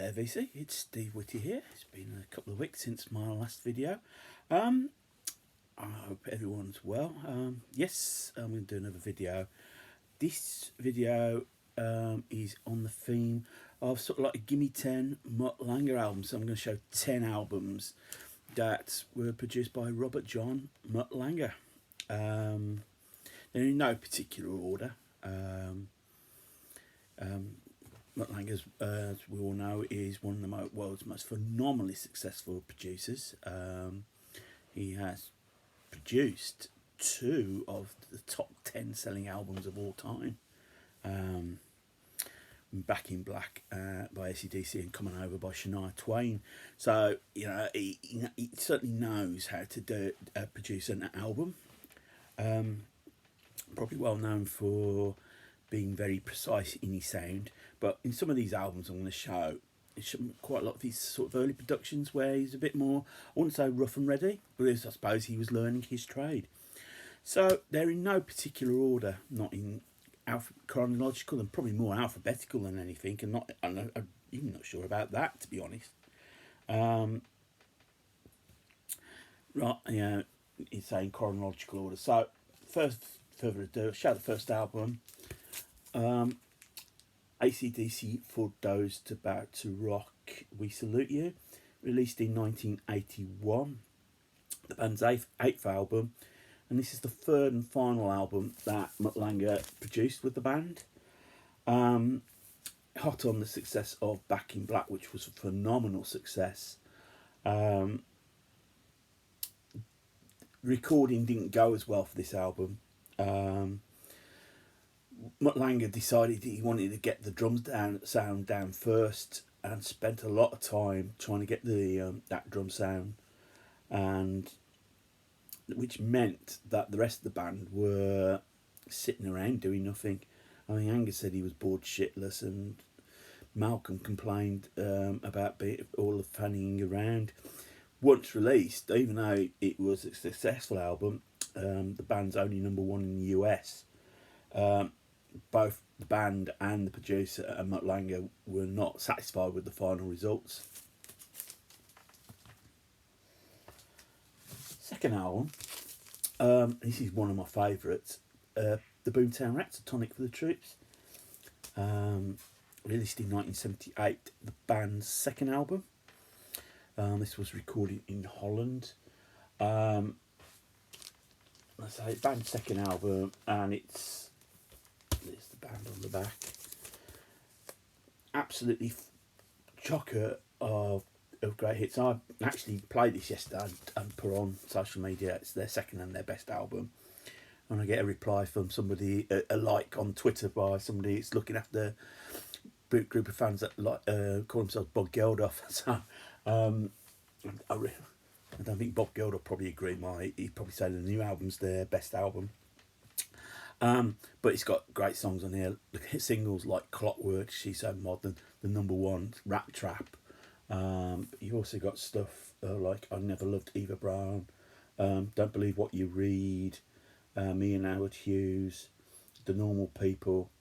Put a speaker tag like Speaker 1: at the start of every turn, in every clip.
Speaker 1: there, VC. It's Steve Whitty here. It's been a couple of weeks since my last video. I hope everyone's well. Yes, I'm going to do another video. This video is on the theme of sort of like a Gimme 10 Mutt Lange albums. So I'm going to show 10 albums that were produced by Robert John Mutt Lange. They're in no particular order. Mutt Lange, as we all know, is one of the world's most phenomenally successful producers. He has produced 2 of the top 10 selling albums of all time. Back in Black by AC/DC and Coming Over by Shania Twain. So, you know, he certainly knows how to produce an album. Probably well known for being very precise in his sound, but in some of these albums I'm going to show, quite a lot of these sort of early productions where he's a bit more, I wouldn't say rough and ready, but I suppose he was learning his trade. So they're in no particular order, not in chronological, and probably more alphabetical than anything, and I'm even not sure about that, to be honest. Right, yeah, it's saying chronological order. So further ado, I'll show the first album. AC/DC For Those About to Rock, We Salute You, released in 1981, the band's eighth album, and this is the third and final album that Mutt Lange produced with the band. Hot on the success of Back in Black, which was a phenomenal success. Recording didn't go as well for this album. Mutt Lange decided he wanted to get the drums sound down first, and spent a lot of time trying to get the that drum sound, and which meant that the rest of the band were sitting around doing nothing. I mean, Angus said he was bored shitless, and Malcolm complained about all the fanning around. Once released, even though it was a successful album, the band's only #1 in the US. Both the band and the producer and Mutt Lange were not satisfied with the final results. Second album, this is one of my favourites, the Boomtown Rats, Tonic For The Troops, released in 1978, the band's second album. This was recorded in Holland. Let's say band's second album, and there's the band on the back. Absolutely chocker of great hits. I actually played this yesterday and put on social media. It's their second and their best album. And I get a reply from somebody, a like on Twitter by somebody that's looking after a group of fans that call themselves Bob Geldof. So I don't think Bob Geldof probably agree. He'd probably say the new album's their best album. But it's got great songs on here. The hit singles like Clockwork, She's So Modern, the #1, Rap Trap. You've also got stuff like I Never Loved Eva Brown, Don't Believe What You Read, Me and Howard Hughes, The Normal People,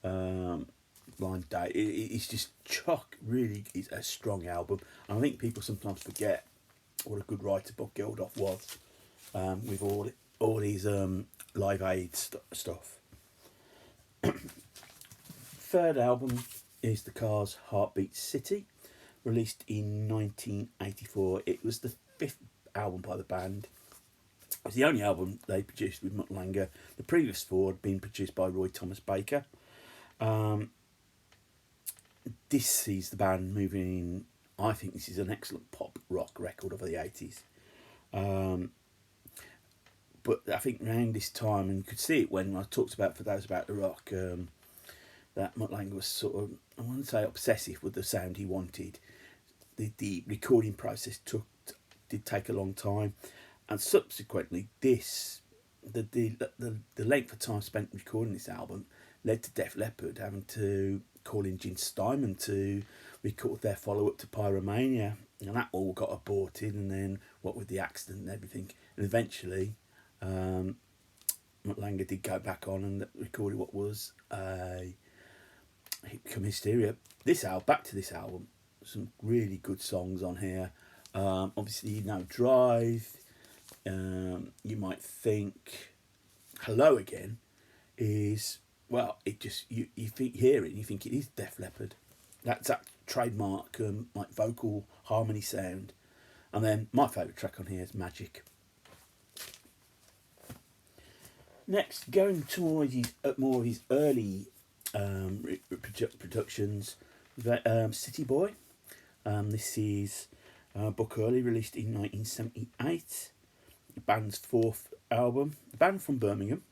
Speaker 1: Blind Date. It's just chock, really is a strong album. And I think people sometimes forget what a good writer Bob Geldof was, with all these Live Aid stuff. Third album is The Cars' Heartbeat City, released in 1984. It was the 5th album by the band. It was the only album they produced with Mutt Lange. The previous 4 had been produced by Roy Thomas Baker. This sees the band moving in. I think this is an excellent pop rock record of the 80s. But I think around this time, and you could see it when I talked about For Those About to Rock, that Mutt Lange was sort of, I wouldn't say obsessive with the sound he wanted. The recording process did take a long time, and subsequently the length of time spent recording this album led to Def Leppard having to call in Gene Steinman to record their follow-up to Pyromania, and that all got aborted, and then what with the accident and everything, and eventually Mutt Lange did go back on and recorded what was Come Hysteria. Back to this album, some really good songs on here. Obviously, Drive. You might think Hello Again is, well, it just, you hear it and you think it is Def Leppard. That's that trademark like vocal harmony sound. And then my favourite track on here is Magic. Next, going to more of his early productions, City Boy. This is Buck Hurley, released in 1978. The band's fourth album. The band from Birmingham.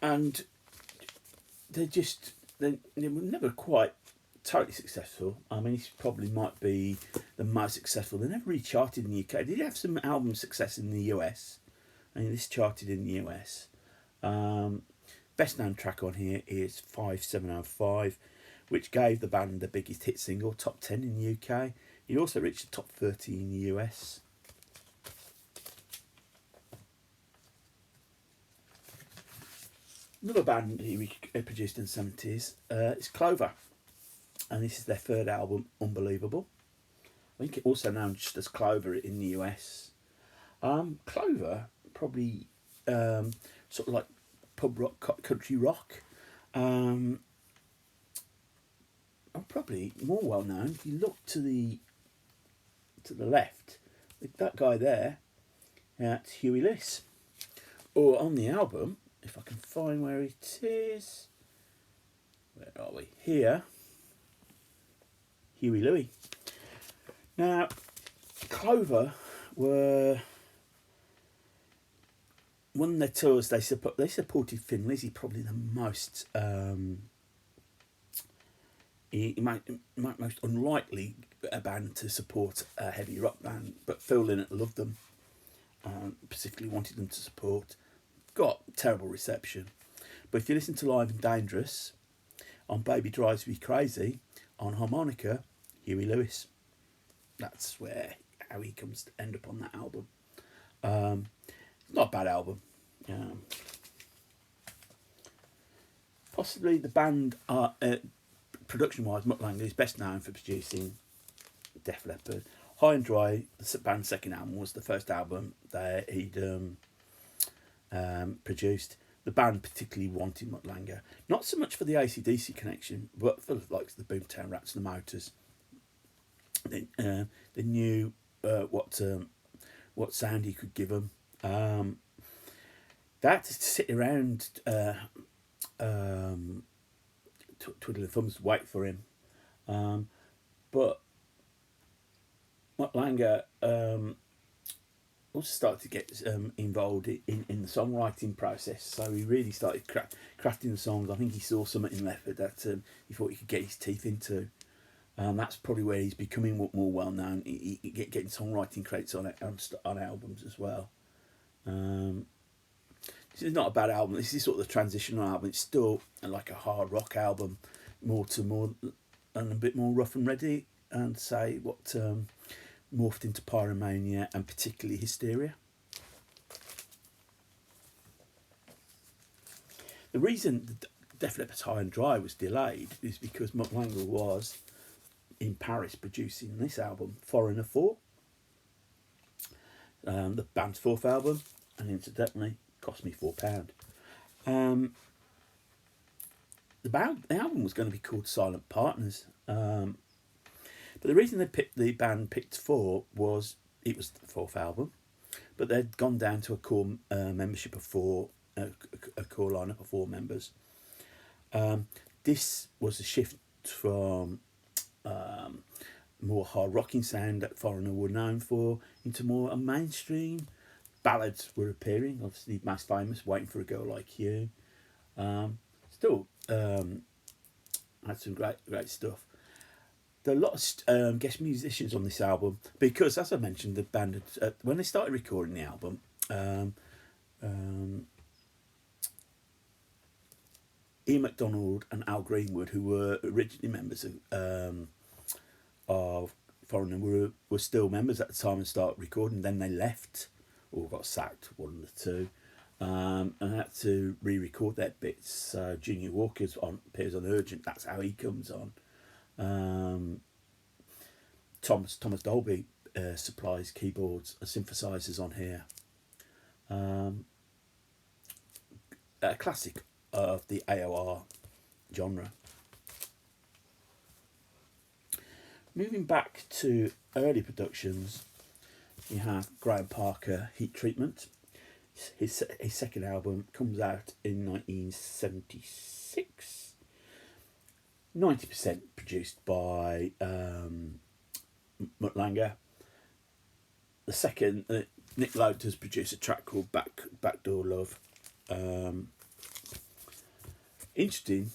Speaker 1: And they were never quite totally successful. I mean, this probably might be the most successful. They never really charted in the UK. They did have some album success in the US, and this charted in the US. Best known track on here is 5705, which gave the band the biggest hit single, top 10 in the UK. It also reached the top 30 in the US. Another band he produced in the 70s is Clover, and this is their third album, Unbelievable. I think it also known just as Clover in the US. Clover, probably sort of like pub rock, country rock. Probably more well known if you look to the left, that guy there, that's Huey Lewis. Or on the album, if I can find where it is, where are we? Here, Huey Louie. Now, Clover were one of their tours. They supported Thin Lizzy, probably the most most unlikely a band to support a heavy rock band, but Phil Lynott loved them, specifically wanted them to support. Got terrible reception, but if you listen to Live and Dangerous, on Baby Drives Me Crazy, on harmonica, Huey Lewis. That's how he comes to end up on that album. Not a bad album. Possibly the band, production-wise, Mutt Lange is best known for producing Def Leppard. High and Dry, the band's second album, was the first album that he'd produced. The band particularly wanted Mutt Lange, not so much for the AC/DC connection, but for like the Boomtown Rats and the Motors. They knew what sound he could give them. They had to sit around twiddling thumbs, wait for him. But Mutt Lange also started to get involved in the songwriting process. So he really started crafting the songs. I think he saw something in Leppard that he thought he could get his teeth into. That's probably where he's becoming more well known. He getting songwriting credits on albums as well. This is not a bad album. This is sort of the transitional album. It's still like a hard rock album, more and a bit more rough and ready, and say what morphed into Pyromania and particularly Hysteria. The reason Def Leppard's High and Dry was delayed is because Mutt Lange was in Paris producing this album, Foreigner 4, the band's fourth album, and incidentally cost me £4. The album was going to be called Silent Partners, but the reason the band picked 4 was it was the fourth album, but they'd gone down to a core membership of 4, a core lineup of 4 members. This was a shift from more hard rocking sound that Foreigner were known for into more a mainstream. Ballads were appearing, obviously most famous, Waiting for a Girl Like You. Still had some great stuff. There are a lot of guest musicians on this album because, as I mentioned, the band had, when they started recording the album, Ian MacDonald and Al Greenwood, who were originally members of Foreigner, were still members at the time and started recording. Then they left or got sacked, one of the two. and had to re-record their bits. So Junior Walker's appears on Urgent. That's how he comes on. Thomas Dolby supplies keyboards and synthesizers on here. A classic of the AOR genre. Moving back to early productions, you have Graham Parker, Heat Treatment. His second album comes out in 1976. 90% produced by Mutt Lange. The second, Nick Loder's produced a track called Backdoor Love. Interesting,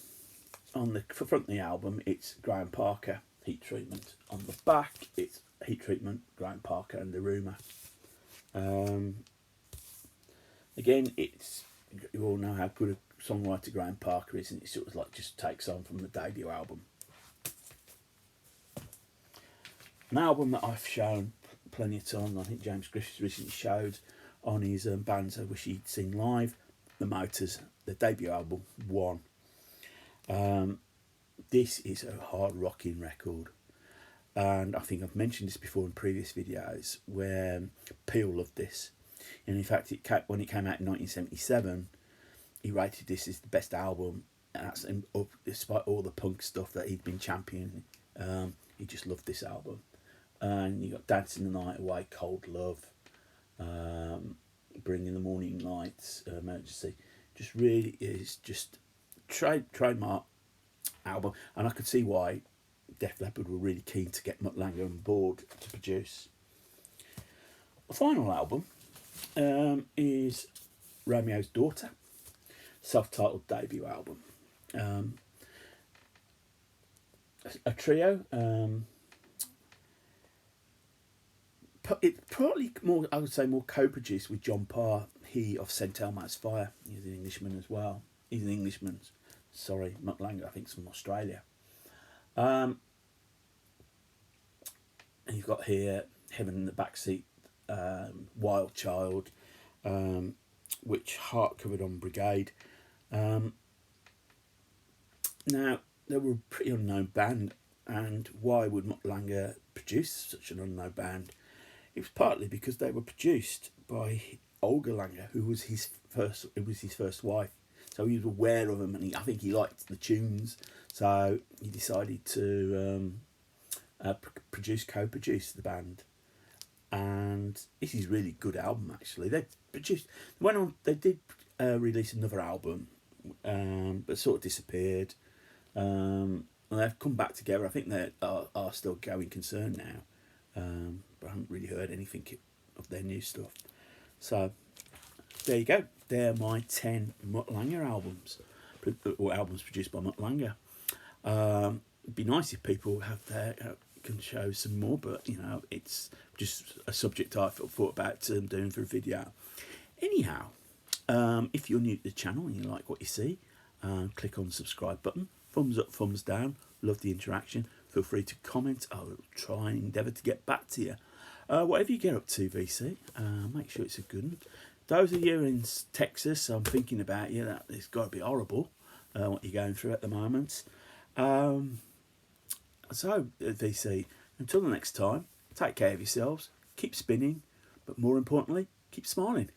Speaker 1: on the front of the album, it's Graham Parker, Heat Treatment. On the back, it's Heat Treatment, Graham Parker and the Rumour. Again, you all know how good a songwriter Graham Parker is, and it sort of like just takes on from the debut album. An album that I've shown plenty of times, I think James Griffiths recently showed on his bands I wish he'd seen live, The Motors, the debut album, One. This is a hard rocking record, and I think I've mentioned this before in previous videos where Peel loved this, and in fact when it came out in 1977 he rated this as the best album, and that's despite all the punk stuff that he'd been championing. He just loved this album. And you got Dancing the Night Away, Cold Love, Bringing the Morning Lights, Emergency. Just really is just trademark album, and I could see why Def Leppard were really keen to get Mutt Lange on board to produce. The final album is Romeo's Daughter, self-titled debut album. A trio. It's probably more, I would say, more co-produced with John Parr, he of St Elmo's Fire. He's an Englishman as well. He's an Englishman. Sorry, Mutt Lange, I think, is from Australia. And you've got here Heaven in the Backseat, Wild Child, which Hart covered on Brigade. Now, they were a pretty unknown band, and why would Mutt Lange produce such an unknown band? It was partly because they were produced by Olga Lange, who was his first wife. So he was aware of them, and I think he liked the tunes. So he decided to co-produce the band. And this is a really good album, actually. They did release another album, but sort of disappeared. And they've come back together. I think they are still going concern now. But I haven't really heard anything of their new stuff. So there you go. They're my 10 Mutt Lange albums, or albums produced by Mutt Lange. It'd be nice if people can show some more, but it's just a subject I thought about doing for a video. Anyhow, if you're new to the channel and you like what you see, click on the subscribe button. Thumbs up, thumbs down. Love the interaction. Feel free to comment. I will try and endeavour to get back to you. Whatever you get up to, VC, make sure it's a good one. Those of you in Texas, I'm thinking about you. That it's got to be horrible what you're going through at the moment. So, VC, until the next time, take care of yourselves, keep spinning, but more importantly, keep smiling.